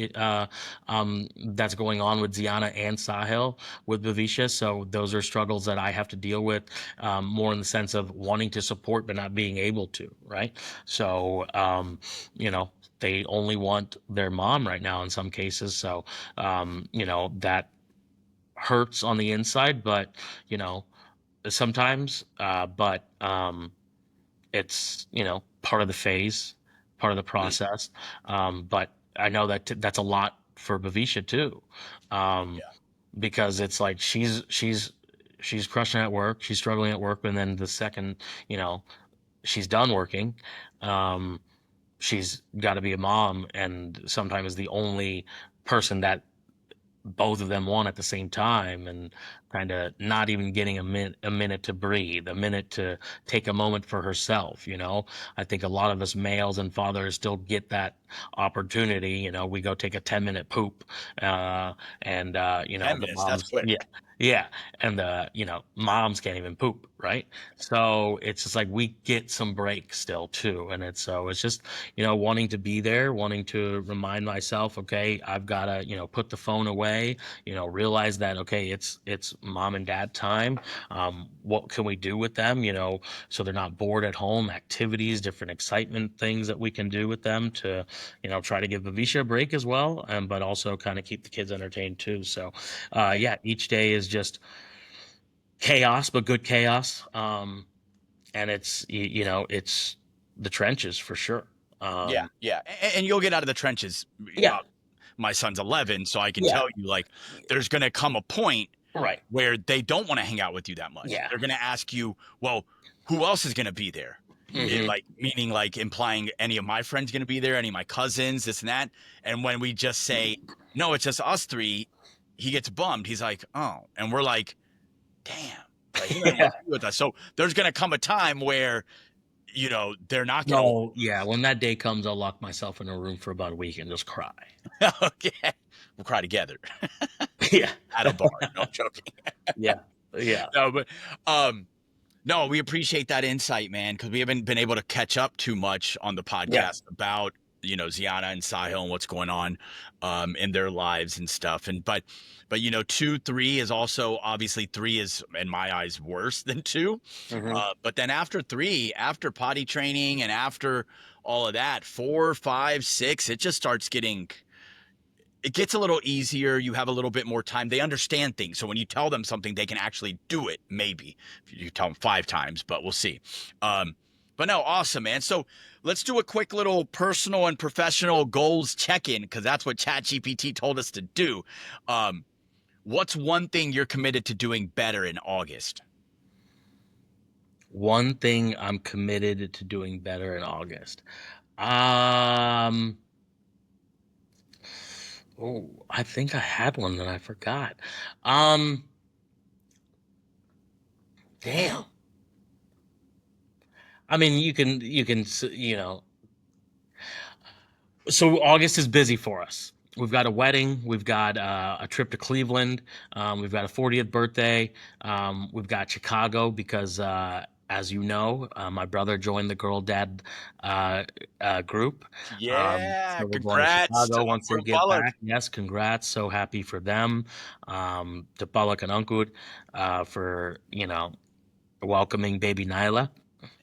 Speaker 2: that's going on with Ziana and Sahil with Bavisha. So those are struggles that I have to deal with, more in the sense of wanting to support but not being able to, right? So, you know, they only want their mom right now in some cases. So, that hurts on the inside, but you know, sometimes, but it's part of the phase, part of the
Speaker 1: mm,
Speaker 2: process. But I know that that's a lot for Bavisha too, um,
Speaker 1: yeah,
Speaker 2: because it's like she's crushing at work, she's struggling at work, and then the second she's done working, um, she's got to be a mom, and sometimes the only person that both of them want at the same time, and kind of not even getting a minute to breathe, a minute to take a moment for herself. I think a lot of us males and fathers still get that opportunity. We go take a 10-minute poop, and
Speaker 1: 10
Speaker 2: the
Speaker 1: minutes. That's
Speaker 2: moms,
Speaker 1: quick.
Speaker 2: yeah, yeah, and the moms can't even poop, right? So it's just like we get some breaks still too, and it's just wanting to be there, wanting to remind myself, okay, I've got to, put the phone away, realize that, okay, it's mom and dad time. What can we do with them, so they're not bored at home, activities, different excitement things that we can do with them to, try to give Bavisha a break as well. But also kind of keep the kids entertained too. So,
Speaker 1: Right.
Speaker 2: yeah, each day is just chaos, but good chaos. And it's the trenches for sure.
Speaker 1: Yeah,
Speaker 2: Um,
Speaker 1: yeah. And you'll get out of the trenches.
Speaker 2: yeah,
Speaker 1: Uh, my son's 11, so I can
Speaker 2: yeah,
Speaker 1: tell you, like, there's going to come a point
Speaker 2: right.
Speaker 1: where they don't want to hang out with you that much.
Speaker 2: Yeah.
Speaker 1: They're going to ask you, well, who else is going to be there?
Speaker 2: Mhm.
Speaker 1: Like, meaning, like, implying any of my friends going to be there, any of my cousins, this and that. And when we just say, no, it's just us three, he gets bummed. He's like, oh. And we're like, damn. Like, he doesn't
Speaker 2: Yeah.
Speaker 1: want to be with us. So there's going to come a time where, they're not going to.
Speaker 2: No, yeah, when that day comes, I'll lock myself in a room for about a week and just cry.
Speaker 1: Okay. We'll cry together
Speaker 2: Yeah.
Speaker 1: at a bar. No, I'm joking.
Speaker 2: Yeah. Yeah.
Speaker 1: No, but um, no, we appreciate that insight, man, because we haven't been able to catch up too much on the
Speaker 2: Yeah.
Speaker 1: podcast about Ziana and Sahil and what's going on in their lives and stuff. And but 2, 3 is also obviously 3 is in my eyes worse than 2.
Speaker 2: Mhm.
Speaker 1: But then after 3, after potty training and after all of that, 4, 5, 6, it gets a little easier. You have a little bit more time. They understand things. So when you tell them something, they can actually do it. Maybe if you tell them 5 times, but we'll see. But no, awesome, man. So let's do a quick little personal and professional goals check-in, because that's what ChatGPT told us to do. Um, what's one thing you're committed to doing better in August?
Speaker 2: One thing I'm committed to doing better in August. Um, oh, I think I had one that I forgot. Um, Damn. I mean, so August is busy for us. we've got a wedding, we've got a trip to Cleveland, we've got a 40th birthday, we've got Chicago because, as you know, my brother joined the Girl Dad uh, group.
Speaker 1: Yeah,
Speaker 2: So we're going to
Speaker 1: congrats to
Speaker 2: Chicago once they
Speaker 1: Uncle
Speaker 2: get
Speaker 1: Bullock.
Speaker 2: back. Yes, congrats. So happy for them, to Bullock and Uncle, for, welcoming baby Nyla,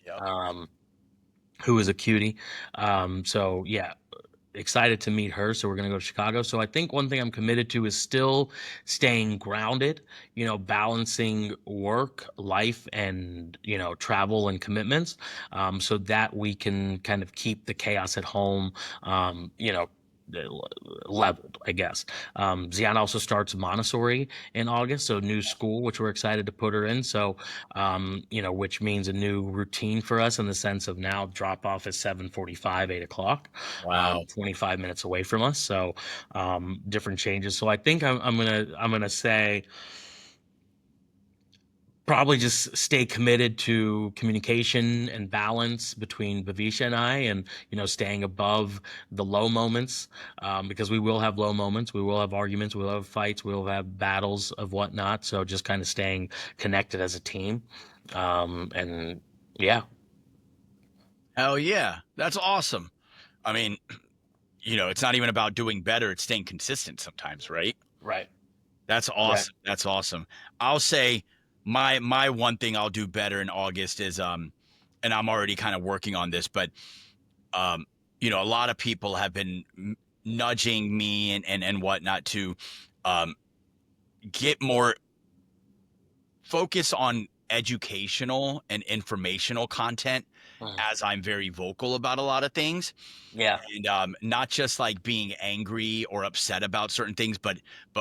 Speaker 1: Yep.
Speaker 2: um, who is a cutie. So yeah, excited to meet her. So we're going to go to Chicago. So I think one thing I'm committed to is still staying grounded, balancing work, life, and, travel and commitments, so that we can kind of keep the chaos at home, um, you know, leveled, I guess. Ziana also starts Montessori in August, so new school, which we're excited to put her in. So, which means a new routine for us in the sense of now drop off at 7:45, 8 o'clock,
Speaker 1: Wow.
Speaker 2: 25 minutes away from us. So, different changes. So I think I'm gonna say probably just stay committed to communication and balance between Bavisha and I, and, staying above the low moments, because we will have low moments, we will have arguments, we will have fights, we will have battles of whatnot. So just kind of staying connected as a team, and yeah.
Speaker 1: Hell yeah. That's awesome. I mean, it's not even about doing better, it's staying consistent sometimes, right?
Speaker 2: Right.
Speaker 1: That's
Speaker 2: Right.
Speaker 1: awesome. That's awesome. I'll say my one thing I'll do better in August is and I'm already kind of working on this, but um a lot of people have been nudging me and whatnot to um get more focus on educational and informational content,
Speaker 2: Mhm.
Speaker 1: as I'm very vocal about a lot of things,
Speaker 2: Yeah.
Speaker 1: and not just like being angry or upset about certain things, but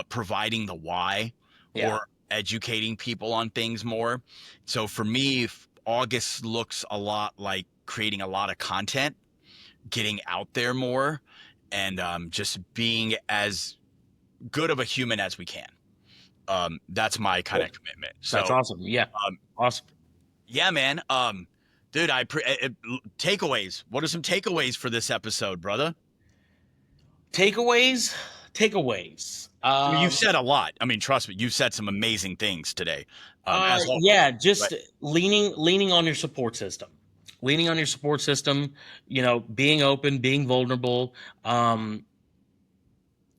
Speaker 1: providing the why,
Speaker 2: Yeah.
Speaker 1: or educating people on things more. So for me, August looks a lot like creating a lot of content, getting out there more, and just being as good of a human as we can. That's my kind of
Speaker 2: Cool.
Speaker 1: commitment.
Speaker 2: That's
Speaker 1: So
Speaker 2: awesome. Yeah.
Speaker 1: um,
Speaker 2: Awesome.
Speaker 1: yeah, man. Dude, takeaways. What are some takeaways for this episode, brother?
Speaker 2: Takeaways. Takeaways.
Speaker 1: I mean, you've said a lot. I mean, trust me, you've said some amazing things today, as always.
Speaker 2: Yeah,
Speaker 1: But
Speaker 2: just leaning on your support system. Leaning on your support system, being open, being vulnerable, um,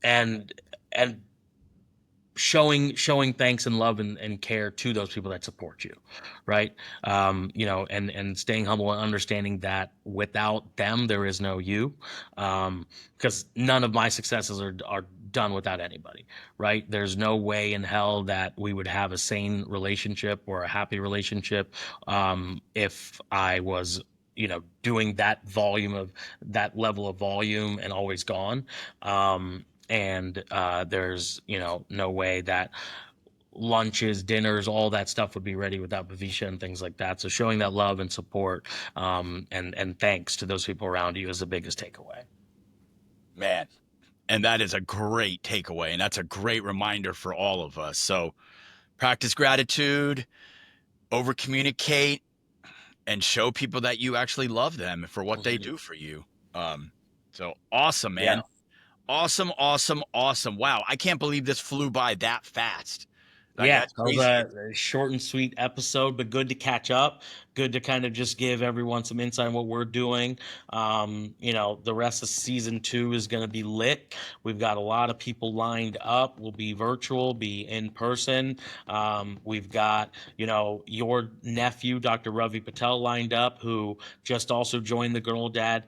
Speaker 2: and and showing thanks and love and care to those people that support you, right? And staying humble and understanding that without them there is no you, because none of my successes are done without anybody, right? There's no way in hell that we would have a sane relationship or a happy relationship, if I was, doing that level of volume and always gone. And there's, no way that lunches, dinners, all that stuff would be ready without Bavisha and things like that. So showing that love and support, and thanks to those people around you is the biggest takeaway.
Speaker 1: man, and that is a great takeaway, and that's a great reminder for all of us. So practice gratitude, over communicate, and show people that you actually love them for what they
Speaker 2: Mhm.
Speaker 1: do for you. Um, so awesome,
Speaker 2: Yeah.
Speaker 1: man. Awesome, awesome, awesome. Wow, I can't believe this flew by that fast. Like,
Speaker 2: Yeah,
Speaker 1: that's
Speaker 2: that was
Speaker 1: crazy.
Speaker 2: a short and sweet episode, but good to catch up. Good to kind of just give everyone some insight on what we're doing. The rest of season two is going to be lit. We've got a lot of people lined up. We'll be virtual, be in person. We've got, your nephew, Dr. Ravi Patel, lined up, who just also joined the Girl Dad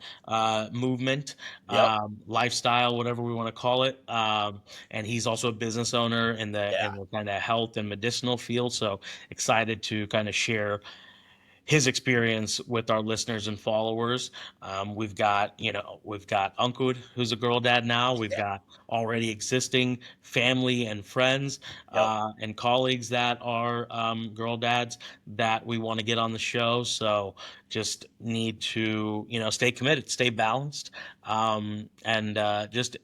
Speaker 2: movement,
Speaker 1: Yep.
Speaker 2: lifestyle, whatever we want to call it. And he's also a business owner in the
Speaker 1: Yeah.
Speaker 2: kind of health and medicinal field. So excited to kind of share his experience with our listeners and followers. We've got Unkud, who's a girl dad now. We've
Speaker 1: Yeah.
Speaker 2: got already existing family and friends,
Speaker 1: Yep.
Speaker 2: and colleagues that are, girl dads that we want to get on the show. So just need to, stay committed, stay balanced, and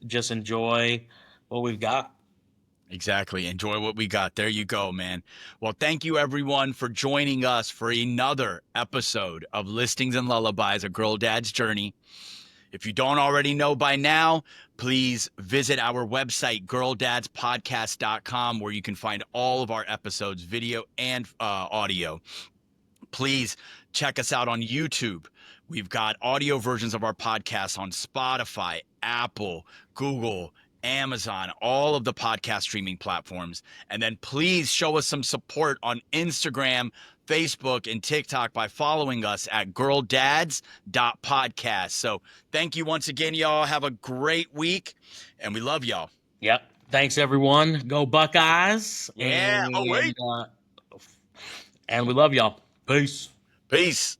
Speaker 2: just enjoy what we've got.
Speaker 1: Exactly. Enjoy what we got. There you go, man. Well, thank you everyone for joining us for another episode of Listings and Lullabies, A Girl Dad's Journey. If you don't already know by now, please visit our website, girldadspodcast.com, where you can find all of our episodes, video and audio. Please check us out on YouTube. We've got audio versions of our podcast on Spotify, Apple, Google, Amazon, all of the podcast streaming platforms. And then please show us some support on Instagram, Facebook, and TikTok by following us at girldads.podcast. So thank you once again, y'all. Have a great week, and we love y'all.
Speaker 2: Yep. Thanks, everyone. Go Buckeyes.
Speaker 1: Yeah. Oh, wait.
Speaker 2: And we love y'all. Peace.
Speaker 1: Peace.